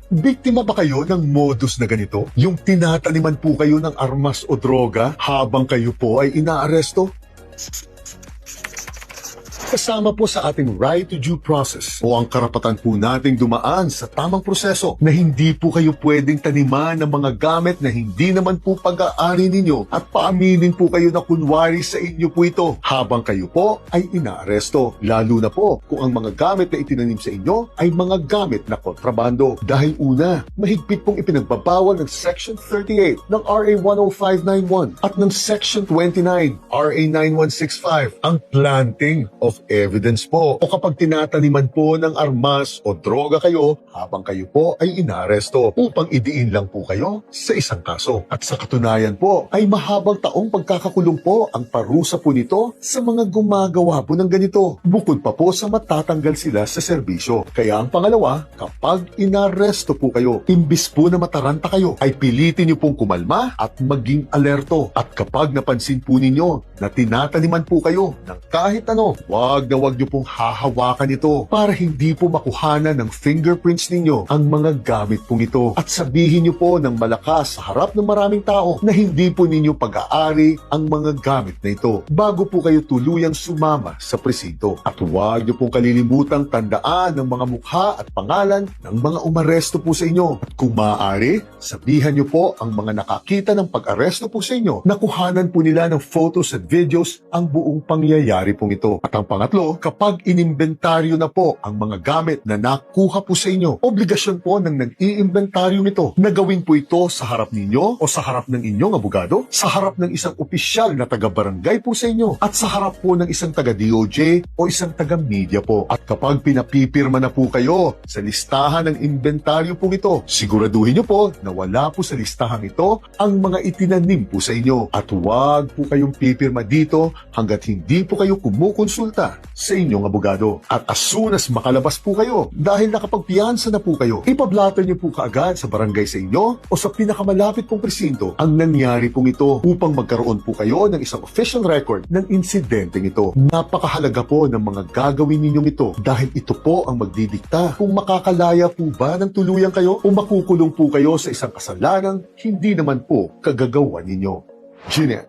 Biktima ba kayo ng modus na ganito? Yung tinataniman po kayo ng armas o droga habang kayo po ay inaaresto? Kasama po sa ating right to due process o ang karapatan po nating dumaan sa tamang proseso na hindi po kayo pwedeng taniman ng mga gamit na hindi naman po pag-aari ninyo at paaminin po kayo na kunwari sa inyo po ito habang kayo po ay inaaresto. Lalo na po kung ang mga gamit na itinanim sa inyo ay mga gamit na kontrabando. Dahil una, mahigpit pong ipinagbabawal ng Section 38 ng RA 10591 at ng Section 29 RA 9165 ang planting of evidence po o kapag tinataniman po ng armas o droga kayo habang kayo po ay inaresto upang idiin lang po kayo sa isang kaso. At sa katunayan po ay mahabang taong pagkakakulong po ang parusa po nito sa mga gumagawa po ng ganito. Bukod pa po sa matatanggal sila sa serbisyo. Kaya ang pangalawa, kapag inaresto po kayo, imbis po na mataranta kayo, ay pilitin niyo pong kumalma at maging alerto. At kapag napansin po ninyo na tinataniman po kayo ng kahit ano, wag niyo pong hahawakan ito para hindi po makuhanan ng fingerprints ninyo ang mga gamit pong ito. At sabihin niyo po ng malakas sa harap ng maraming tao na hindi po ninyo pag-aari ang mga gamit na ito bago po kayo tuluyang sumama sa presinto. At huwag niyo pong kalilimutang tandaan ang mga mukha at pangalan ng mga umaresto po sa inyo. At kung maaari, sabihan niyo po ang mga nakakita ng pag-aresto po sa inyo na kuhanan po nila ng photos at videos ang buong pangyayari pong ito. At ang pangatlo, kapag inimbentaryo na po ang mga gamit na nakuha po sa inyo, obligasyon po ng nag-iimbentaryo nito na gawin po ito sa harap ninyo o sa harap ng inyong abogado, sa harap ng isang opisyal na taga-barangay po sa inyo, at sa harap po ng isang taga-DOJ o isang taga-media po. At kapag pinapipirma na po kayo sa listahan ng inventaryo po ito, siguraduhin nyo po na wala po sa listahan ito ang mga itinanim po sa inyo. At huwag po kayong pipirma dito hanggat hindi po kayo kumukonsulta sa inyong abogado. At as soon as makalabas po kayo, dahil nakapagpiyansa na po kayo, ipablatter niyo po kaagad sa barangay sa inyo o sa pinakamalapit pong presinto ang nangyari pong ito upang magkaroon po kayo ng isang official record ng insidenteng ito. Napakahalaga po ng mga gagawin ninyong ito dahil ito po ang magdidikta kung makakalaya po ba ng tuluyan kayo o makukulong po kayo sa isang kasalanang hindi naman po kagagawa ninyo. Jeanette.